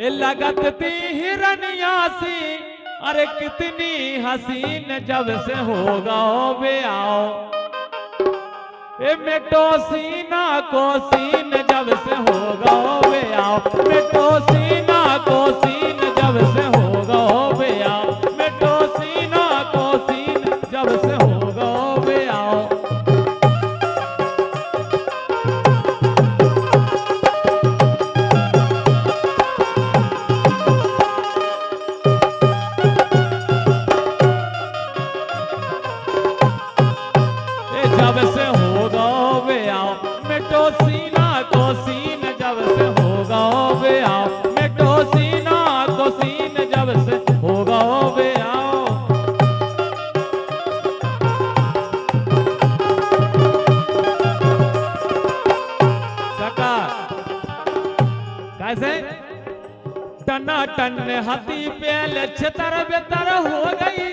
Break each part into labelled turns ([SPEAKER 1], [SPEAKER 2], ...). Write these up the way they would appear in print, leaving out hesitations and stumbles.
[SPEAKER 1] लगत थी हिरनियासी, अरे कितनी हसीन जब से होगा बे आओ। मिटो सीना को सीन जब से होगा बे आओ, मिटो सीना को सीन जब से होगा बे आओ, मिटो सीना को सीन जब से होगा बे आओ। जब से होगा बे आओ, मिटो सीना को सीन जब से होगा बे आओ, मिटो सीना को सीन जब से होगा बे आओ। काका कैसे टना टन हाथी पेल छतर बेतर हो गई।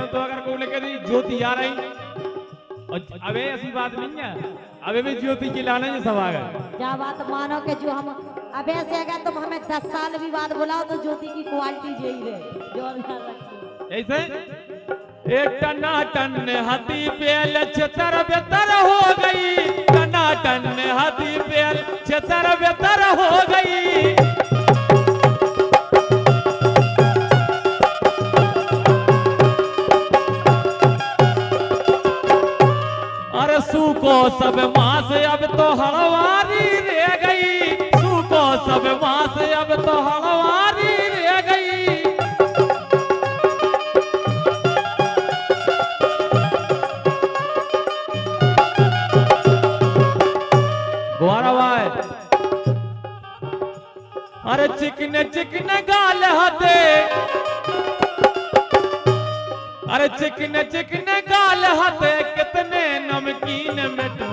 [SPEAKER 1] तो अगर को लेकर ज्योति आ रही, अबे ऐसी बात नहीं है, अबे भी ज्योति की लाने ही सब आ गए।
[SPEAKER 2] क्या बात मानो कि जो हम अबे से अगर तुम हमें 10 साल भी बाद बुलाओ तो ज्योति की क्वालिटी यही रहे जो
[SPEAKER 1] ऐसे एक टना टन हाथी पेल छतर बेतर हो गई, टना टन हाथी पेल छतर बेतर हो गई। सूको सब मास अब तो हड़वारी रह गई, सूको सब मास अब तो हड़वारी रह गई। गौरवाय अरे चिकने चिकने गाल हते, अरे चिकने चिकने गाल हते कितने नमकीन मिठू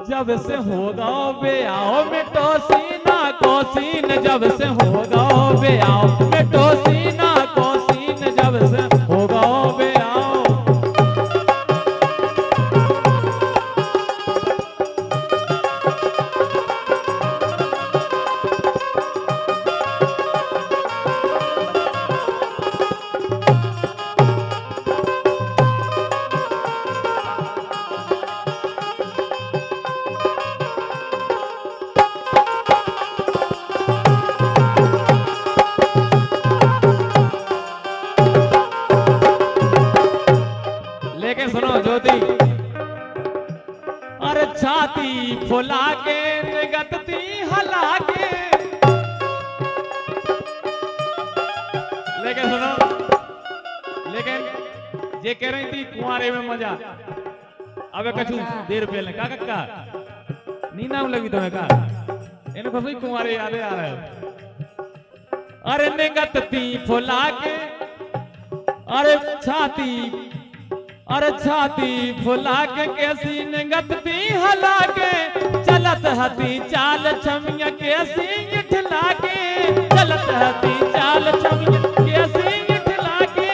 [SPEAKER 1] जब से होगा बे आओ, मिटो सीना को सीन जब से होगा बे आओ, मिटो सीना को सीन जब से होगा बे आओ। अरे छाती फुला के निगतती हला के, लेकिन सुनो, लेकिन ये कह रही थी कुंवारे में मजा, अबे कछु देर पहले का कक्का नींद आने लगी तुम्हें का, इन्हें फसई कुंवारे यादें आ रहे हैं। अरे निगतती फुला के, अरे छाती फुला के कैसी निगतती हला के, चलत हती चाल छमिया कैसी इठला के, चलत हती चाल छमिया कैसी इठला के।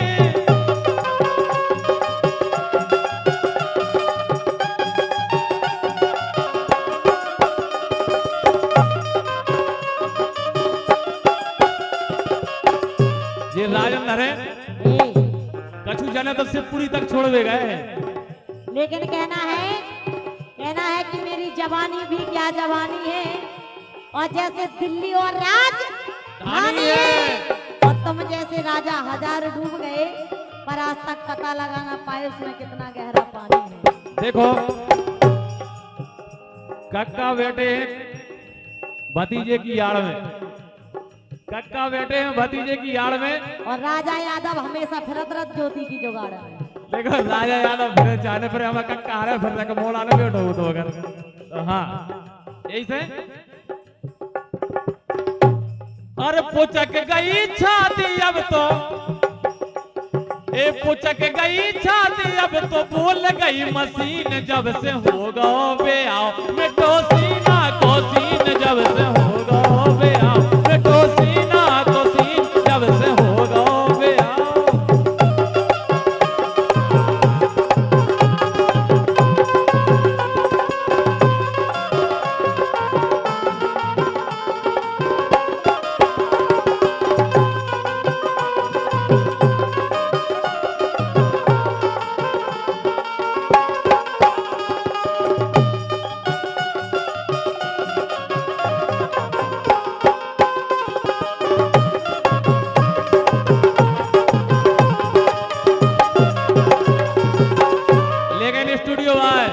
[SPEAKER 1] ये राजन है कछु जाने तो शिवपुरी तक छोड़ देगा है।
[SPEAKER 2] लेकिन कहना है कि मेरी जवानी भी क्या जवानी है, और जैसे दिल्ली और राजधानी है, और तुम जैसे राजा हजार डूब गए पर आज तक पता लगाना पाए उसमें कितना गहरा पानी है।
[SPEAKER 1] देखो कक्का बेटे भतीजे की आड़ में, कक्का बेटे हैं भतीजे की आड़ में, और
[SPEAKER 2] राजा यादव हमेशा फिरत रत ज्योति की जुगाड़ है।
[SPEAKER 1] देखो राजा यादव फिर जाने पर हमें कक्का आ रहे फिर तक मोड़ आने बैठो तो अगर तो हाँ यही से। अरे पुचक गई छाती अब तो, ए पुचक गई छाती अब तो बोल गई मशीन जब से होगा बे आओ, मिटो सीना को सीन जब से होगा बे आओ, मिटो सीना को सीन जब से होगा बे आओ। जुड़ियो भाई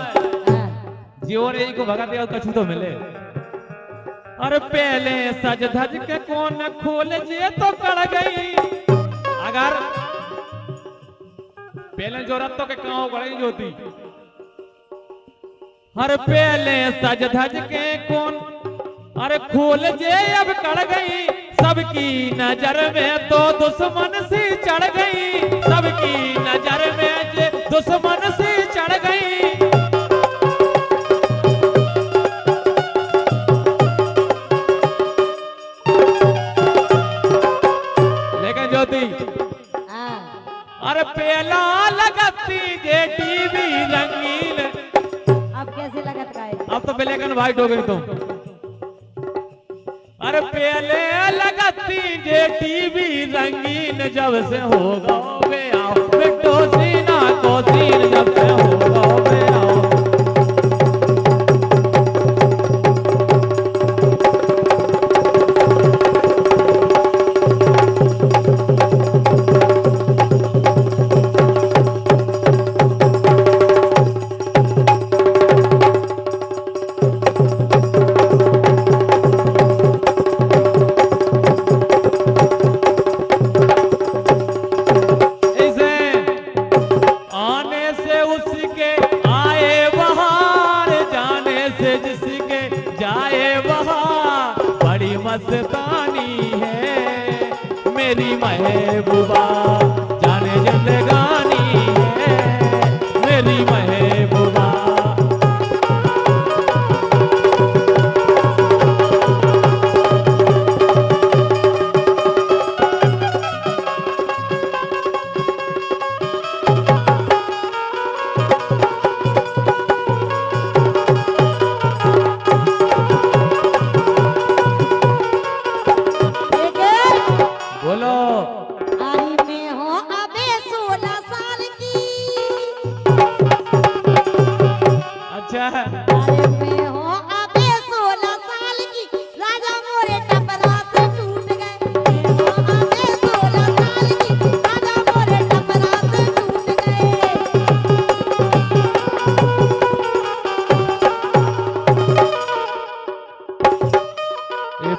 [SPEAKER 2] हाँ।
[SPEAKER 1] जियो रे को भगा दिया कछु तो मिले। अरे पहले सज धज के कौन खोल जे तो कड़ गई अगर पहले जो रत्तो के कांव गई जोती। हर पहले सज धज के कौन अरे खोल जे अब कड़ गई सबकी नजर में तो दुश्मन सी चढ़ गई सबकी नजर में जे दुश्मन सी चढ़ गई। लेकिन ज्योति
[SPEAKER 2] हाँ।
[SPEAKER 1] अरे पहला लगती जे टीवी रंगीन
[SPEAKER 2] अब कैसे लगत का है?
[SPEAKER 1] अब तो ब्लैक एंड व्हाइट हो गई तुम। अरे पहले लगती जे टीवी रंगीन जब से होगा बे आओ बिट्टो सीना को सीन जब से होगा बे आओ। मस्तानी है मेरी महबूबा जाने जिंदगानी है मेरी महबूबा।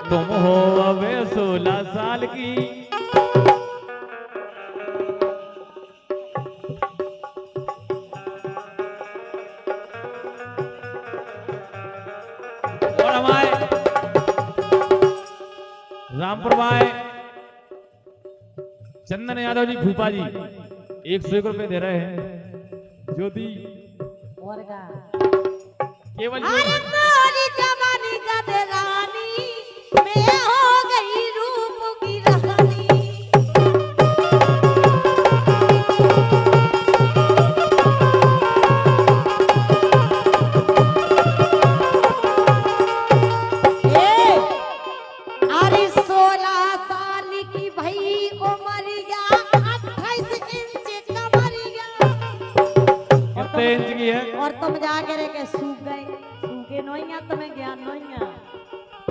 [SPEAKER 1] तुम हो अबे 16 साल की और हमारे रामपुर भाई चंदन यादव जी भूपा जी 101 रुपए दे रहे हैं ज्योति
[SPEAKER 2] और का
[SPEAKER 1] केवल
[SPEAKER 2] अरे मोरी जवानी का रानी मैं हो गई रूप की रानी। अरे 16 साल की भई उमरिया 28 इंच कमरिया।
[SPEAKER 1] कितने इंच की है
[SPEAKER 2] और तुम जाके रे के सूख गए सूखे नोइया तुम्हें ज्ञान नोइया।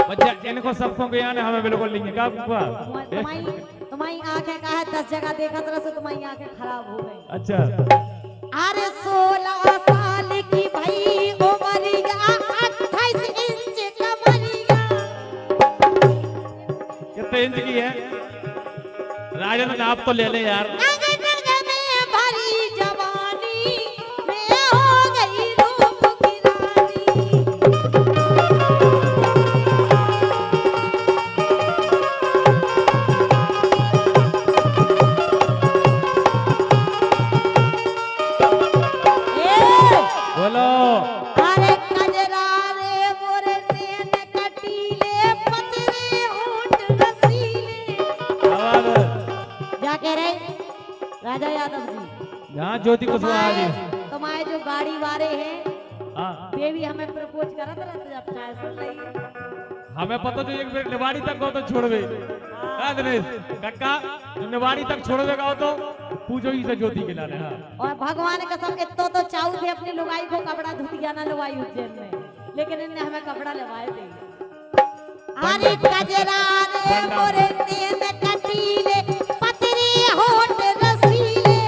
[SPEAKER 1] बच्चा इनको सबको ज्ञान है हमें बिल्कुल नहीं है का बुआ
[SPEAKER 2] तुम्हारी आंखें का है 10 जगह देखा तरह से तुम्हारी आंखें खराब हो गई।
[SPEAKER 1] अच्छा
[SPEAKER 2] अरे 16 साल की भई उमरिया 28 इंच कमरिया।
[SPEAKER 1] कितने इंच की है राजन आप तो ले ले यार।
[SPEAKER 2] नग नग में भरी जवानी मैं हो गई रूप की रानी।
[SPEAKER 1] बोलो
[SPEAKER 2] अरे कजरा रे मोरे तेन कटीले पतरे होंठ रसीले। क्या कह रहे राजा यादव जी?
[SPEAKER 1] यहाँ ज्योति कुशवाहा जी
[SPEAKER 2] तुम्हारे जो गाड़ी वाले हैं
[SPEAKER 1] हाँ
[SPEAKER 2] वे भी हमें प्रपोज करत रहते जब चाहे सुन रही।
[SPEAKER 1] हमें पता जो एक मिनट निवाड़ी तक हो तो छोड़ दे दिनेश कक्का जो निवाड़ी तक छोड़ देगा हो तो पूछो ही से ज्योति के लाने। हाँ
[SPEAKER 2] और भगवान कसम इतो तो चाहू थे अपनी लुगाई को कपड़ा धुतिया ना लुगाई उज्जैन में लेकिन इनने हमें कपड़ा लवाए थे। अरे कजरा रे मोरे तेन कटीले पतरे होंठ रसीले।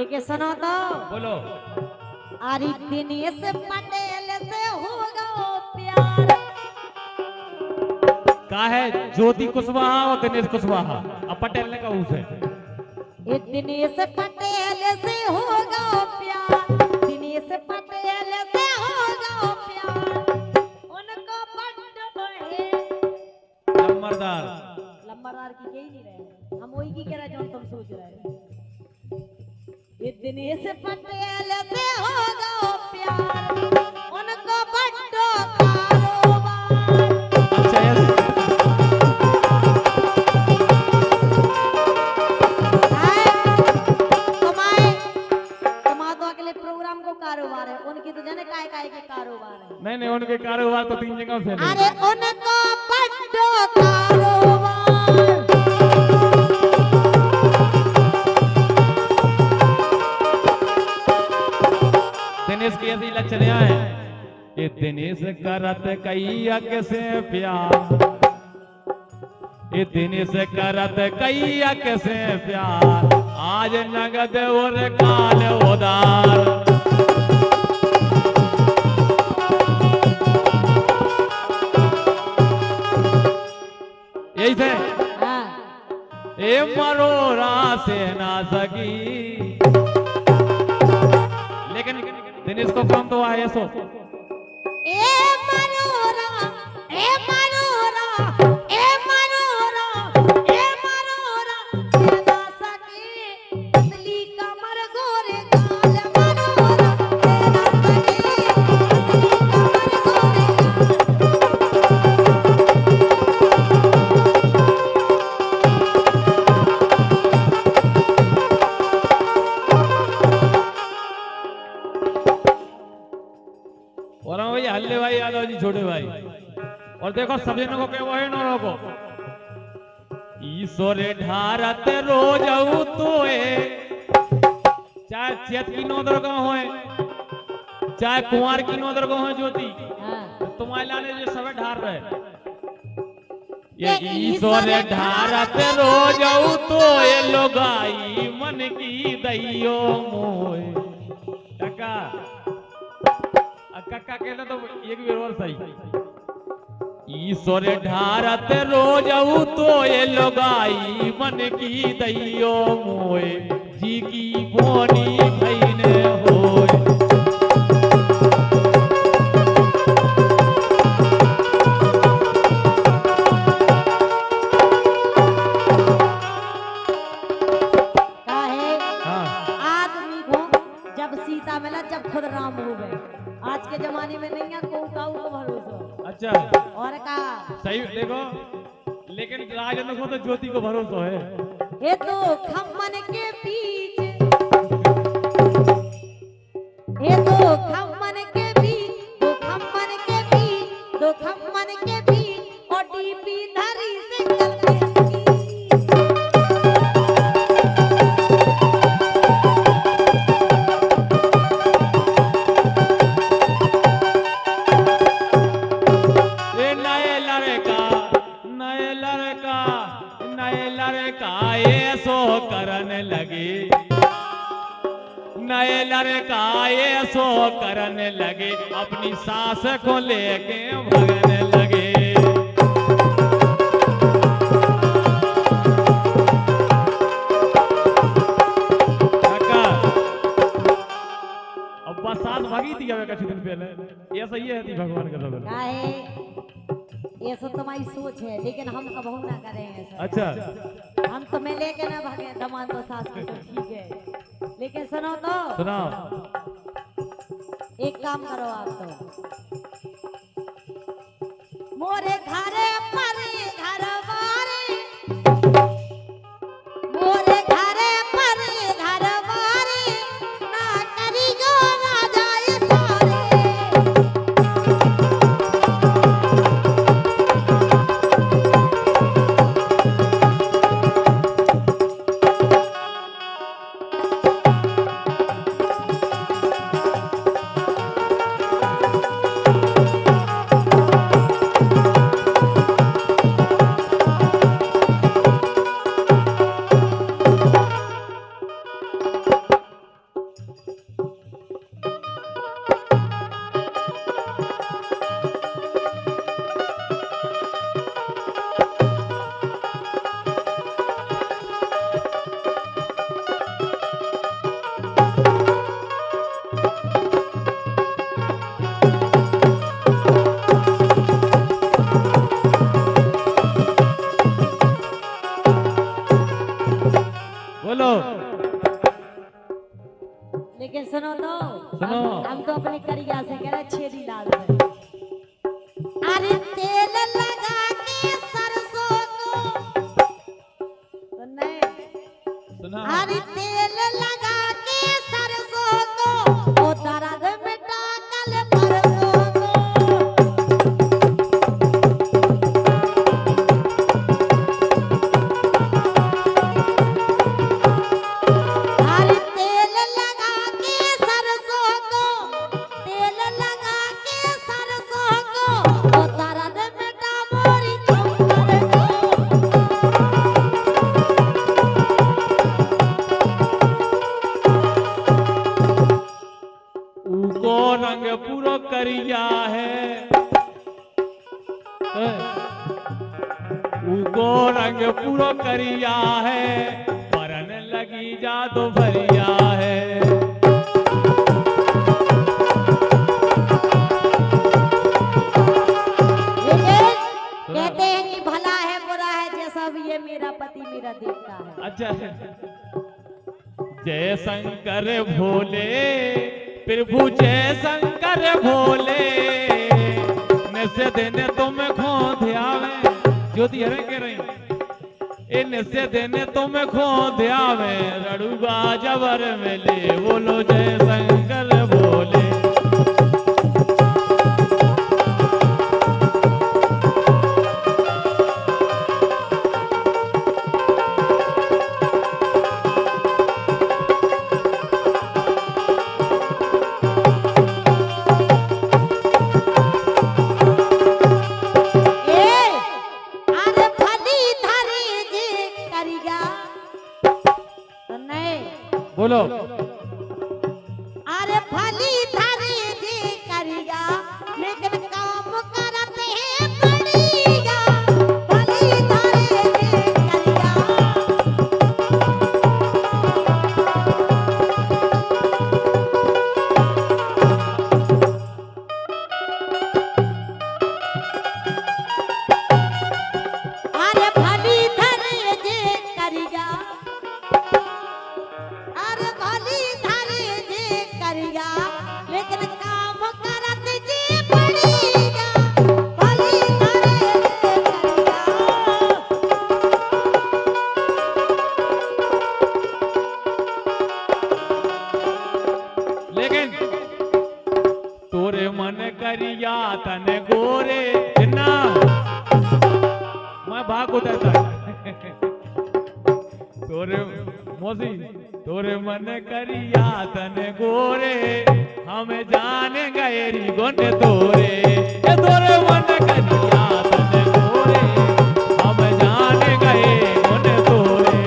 [SPEAKER 2] एक सुनो तो
[SPEAKER 1] बोलो।
[SPEAKER 2] अरे दिनेश पटेल से होगा प्यार।
[SPEAKER 1] का है ज्योति कुशवाहा और दिनेश कुशवाहा, अब पटेल ने कहा उसे।
[SPEAKER 2] ये दिनेश पटेल से होगा प्यार, दिनेश पटेल से होगा प्यार। उनको बड्ड है
[SPEAKER 1] लंबरदार।
[SPEAKER 2] लंबरदार की कह ही नहीं रहे हम, वही की कह रहे जो तुम सोच रहे हो। ये दिनेश पटेल से होगा प्यार, उनको बड्ड कारोबार।
[SPEAKER 1] अच्छा ऐसे।
[SPEAKER 2] प्रोग्राम को कारोबार है, उनकी तो जाने काय काय के कारोबार है।
[SPEAKER 1] नहीं नहीं, उनके कारोबार तो 3 जगह से
[SPEAKER 2] अरे उनको बड्ड कारोबार।
[SPEAKER 1] दिनेश की ऐसी लक्षण है कि दिनेश करत कैया कैसे प्यार, ये दिनेश करत कैया कैसे प्यार, आज नगद और काल उदार। यही थे।
[SPEAKER 2] हाँ।
[SPEAKER 1] ए मरोरा से ना सकी, लेकिन दिनेश को कौन तो आए सो।
[SPEAKER 2] ए मनोरा, ए मनोरा, ए मनोरा, ए मनोरा से ना सके, पतली कमर गोरे गाल मनोरा से ना सके, पतली कमर
[SPEAKER 1] और हम भैया हल्ले भाई यादव जी छोटे भाई, और देखो सब जनों को क्या है नौरों को। ईश्वर ढारत रोज तोए, चाहे चैत की नौ दरगाह होए, चाहे कुंवार की नौ दरगाह होए ज्योति,
[SPEAKER 2] हाँ।
[SPEAKER 1] तुम्हारे लाने जो सब ढार रहे। ये ईश्वर ढारत रोज तोए, लोगाई मन की दैयो मोए। टका कक्का कहना तो एक भी और सही। ईश्वर ढारत रोज तो ये लोगाई मन की दैयो मोए, जी की बोनी भैन होए।
[SPEAKER 2] काहे
[SPEAKER 1] हाँ।
[SPEAKER 2] आदमी को जब सीता मिला जब खुद राम हो गए, आज के जमाने में नहीं है को काऊ को भरोसा।
[SPEAKER 1] अच्छा
[SPEAKER 2] और का
[SPEAKER 1] सही देखो, लेकिन राजन को तो ज्योति को भरोसा है।
[SPEAKER 2] ये तो खम्मन के बीच, ये तो खम्मन के बीच, दो खम्मन के बीच, दो खम्मन के बीच, और डीपी धरी से कल
[SPEAKER 1] करने लगे, नए लड़का ये सो करने लगे, अपनी सास को लेके भगने लगे। अब बस सास भागी थी क्या कुछ दिन पहले, ये सही है थी भगवान का लगे।
[SPEAKER 2] काहे ये सब तुम्हारी सोच है, लेकिन हम कबहू ना करेंगे सर।
[SPEAKER 1] अच्छा
[SPEAKER 2] हम तुम्हें लेके ना भागे दमान तो सास को, तो ठीक है, लेकिन सुनो तो
[SPEAKER 1] सुनाओ।
[SPEAKER 2] एक काम करो आप तो, मोरे घरे पर घर बारे, मोरे घरे पर घर बारे, ना करी जो ना जाए सारे। हम तो अपने करिया से कह रहे छेदी लाल है। अरे तेल लगा के सरसों को तो नहीं
[SPEAKER 1] सुना
[SPEAKER 2] अरे तेल लगा के सरसों को ओ दर्द मिटा कल परसों को। अरे तेल लगा के सरसों को तेल लगा के सरसों को ओ दर्द मिटा मोरी चुम्बर को।
[SPEAKER 1] उको रंग पूरो करिया है, उको रंग पूरो करिया है, परन लगी जादू भरिया है।
[SPEAKER 2] लेकिन कहते हैं कि भला है बुरा है जैसा भी ये मेरा पति मेरा देवता है।
[SPEAKER 1] अच्छा जय शंकर भोले प्रभु जय शंकर भोले, निश्चय देने तुम खो ध्यावे ज्योति हरे कह रही ए निश्चय देने तुम खो ध्यावे, रड़ुगा जबर मिले बोलो जय शंकर भोले।
[SPEAKER 2] अरे भली धरी जी करिया तो नहीं
[SPEAKER 1] बोलो
[SPEAKER 2] अरे भली धरी जी करिया लेकिन काम करते हैं बढ़िया। भली धरी जी करिया अरे भली धरी जी करिया अरे भली धरी जी करिया लेकिन काम करत जी बढ़िया। भली धरी जी करिया
[SPEAKER 1] लेकिन तोरे मन करिया तन गोरे ना मैं भाग उतरता तोरे मोसी तोरे मन करिया तन गोरे, हम जान गए री गुण तोरे ए तोरे मन करिया तन गोरे, हम जान गए गुण तोरे।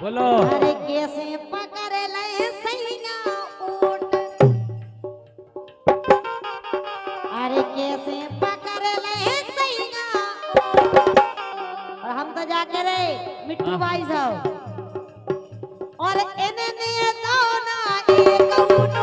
[SPEAKER 1] बोलो
[SPEAKER 2] अरे कैसे पकड़ ले सैया ऊंट अरे कैसे पकड़ ले सैया ऊंट। और हम तो जाके रे मिट्टू भाई साहब और इन्हें दोना एक ऊंट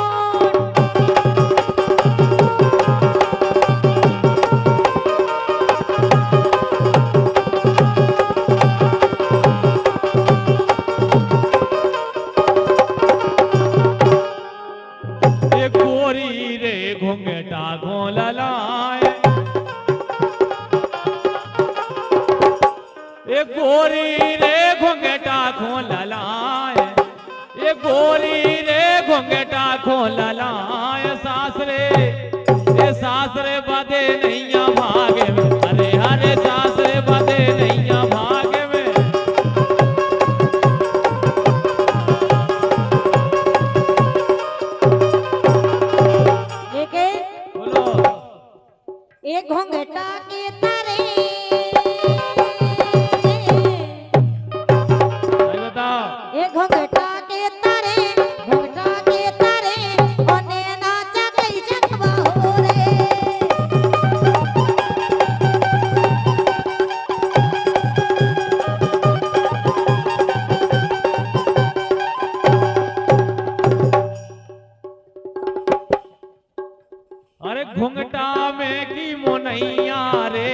[SPEAKER 1] घूंघटा घोल लाए ए गोरी रे घूंघटा खोल लाए ए गोरी रे घूंघटा खोल लाए सासरे ए सासरे बदे नैया भागे में अरे हर
[SPEAKER 2] एक घोंघटा के तारे
[SPEAKER 1] भाई बताओ।
[SPEAKER 2] एक घोंघटा के तारे घोंघटा के तारे ओने नाचा गई जगवा हो रे।
[SPEAKER 1] अरे घुंघटा में की मोनैया रे,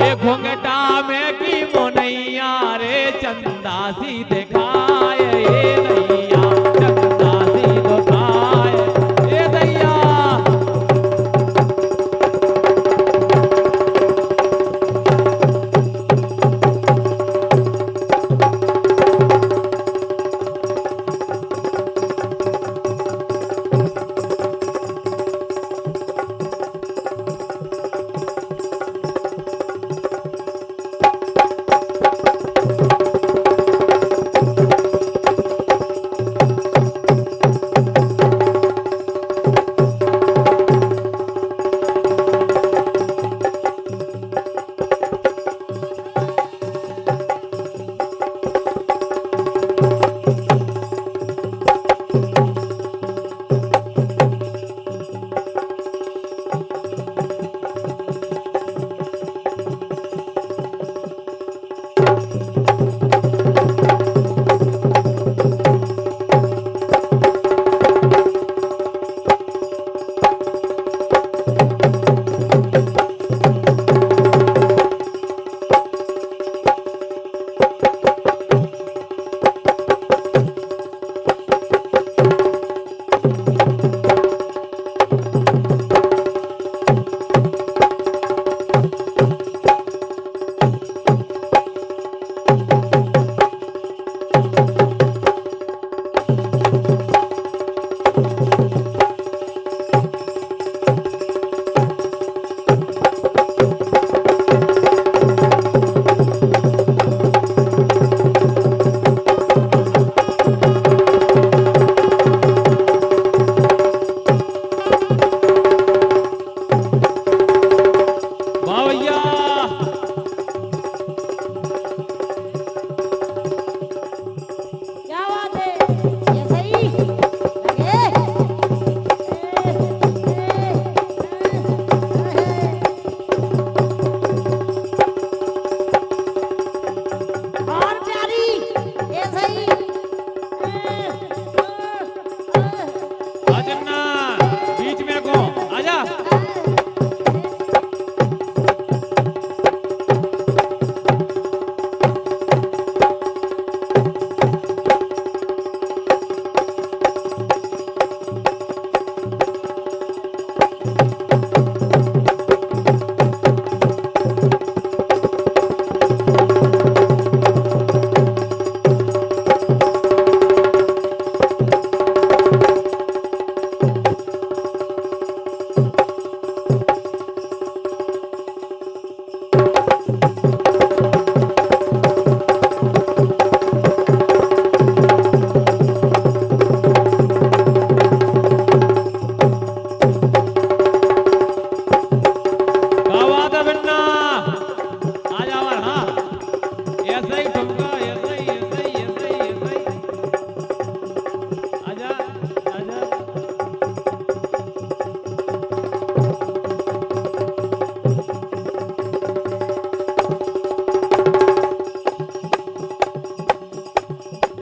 [SPEAKER 1] ए घुंघटा में की मोनैया रे, चंदा सी दिखाए ए दैया, चंदा सी दिखाए ए दैया।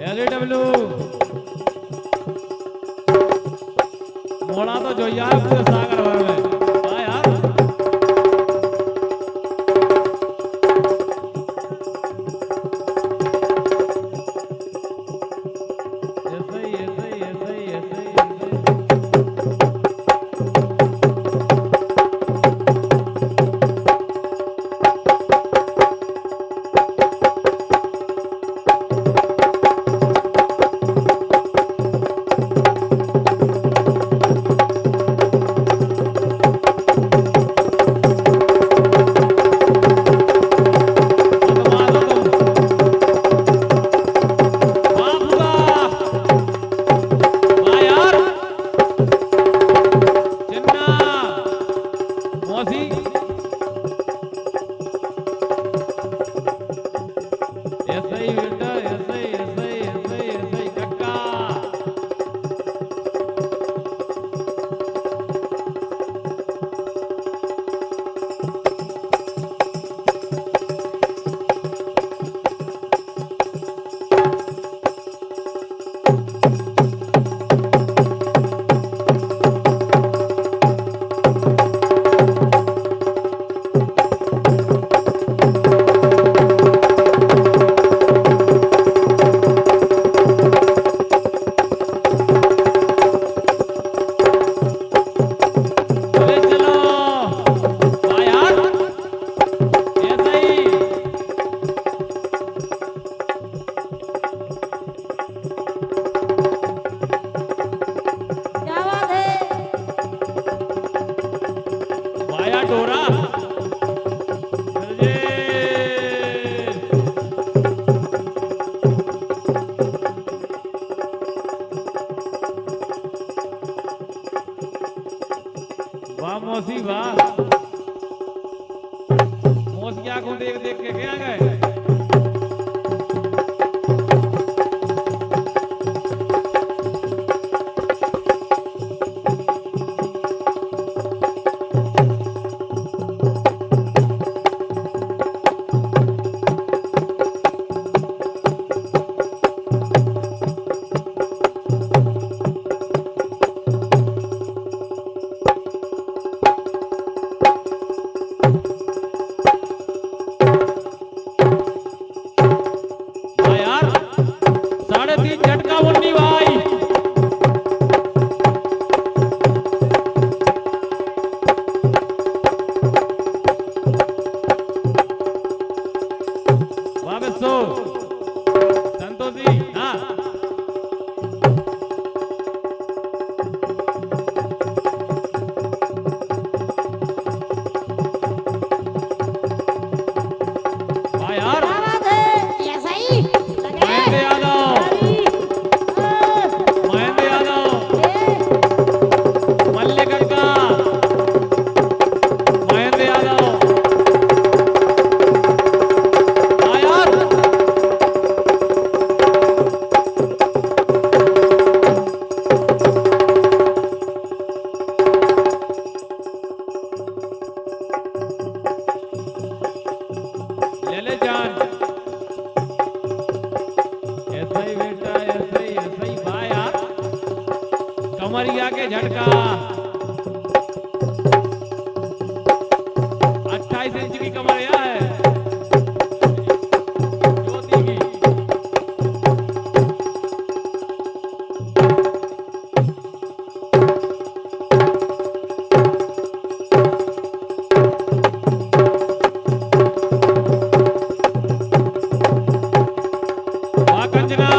[SPEAKER 1] एलईडब्ल्यू मोड़ा तो जो यार पूरे सागर भर में हाँ यार ऐसे ही ऐसे ही ऐसे ही ऐसे ही मौसी वाह, मौसी आंखों देख देख के क्या गए। हाँ यार, 3.5 झटका मुन्नी भाई। वाह बच्चो, संतोष जी। हाँ वाह यार,
[SPEAKER 2] क्या बात है, ऐसा ही लगे।
[SPEAKER 1] महेंद्र यादव, महेंद्र यादव, मल्लिक अक्का, महेंद्र यादव। हाँ यार, ले ले जान, ऐसा ही बेटा, ऐसा ही वाह यार, कमरिया के झटका। 28 इंच की कमरिया है ज्योति की। वाह कंजना,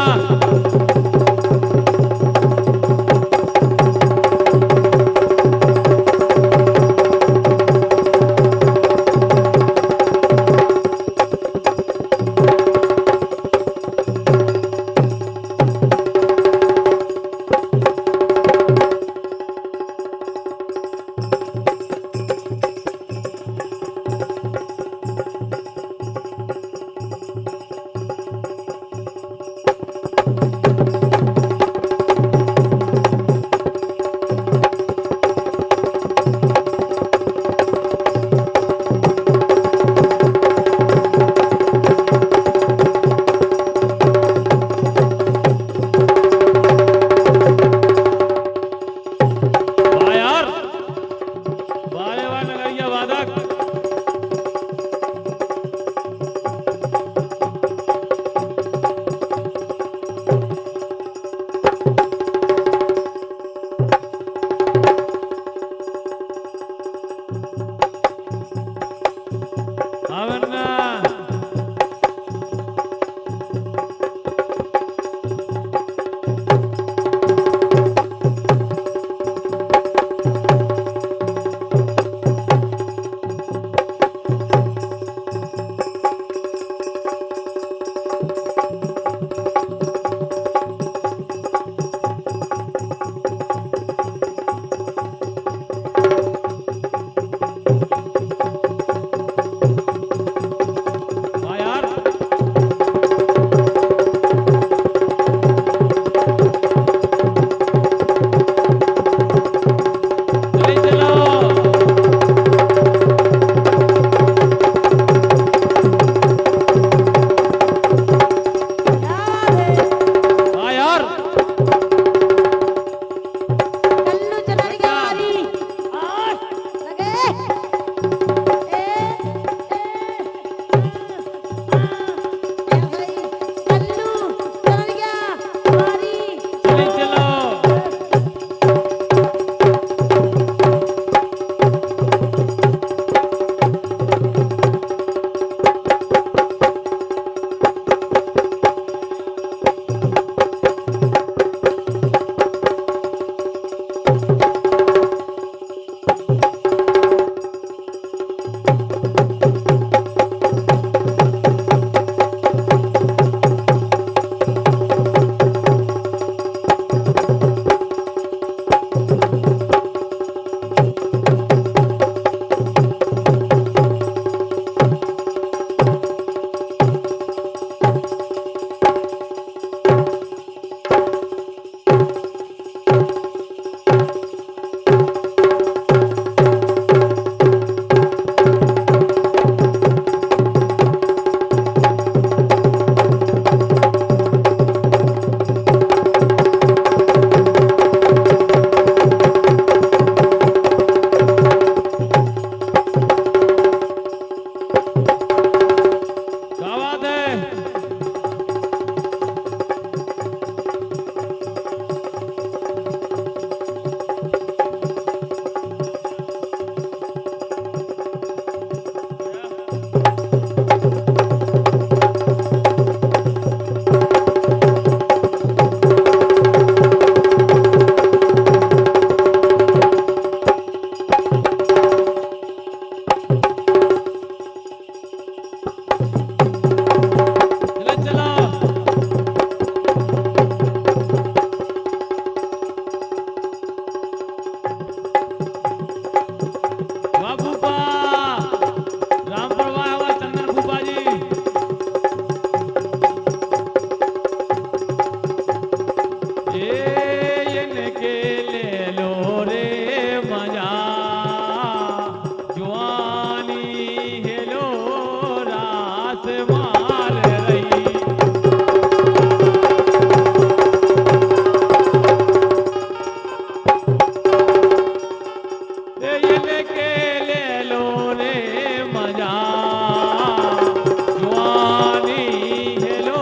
[SPEAKER 1] ये इनके ले लो रे मजा जवानी हेलो रास मार रही ये इनके ले लो रे मजा जवानी हेलो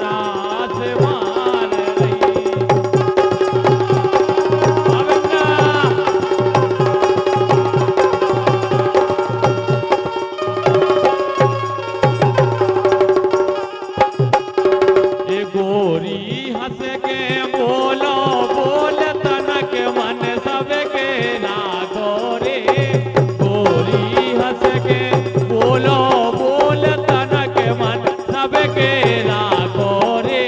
[SPEAKER 1] रास मार रही ये गोरी हंस के बोलो बोल तनक मन सबके ना गोरे गोरी हंस के बोलो बोल तनक मन सबके ना गोरे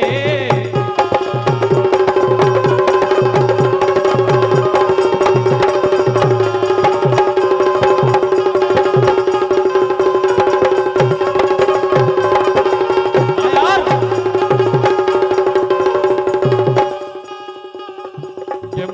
[SPEAKER 1] यार ये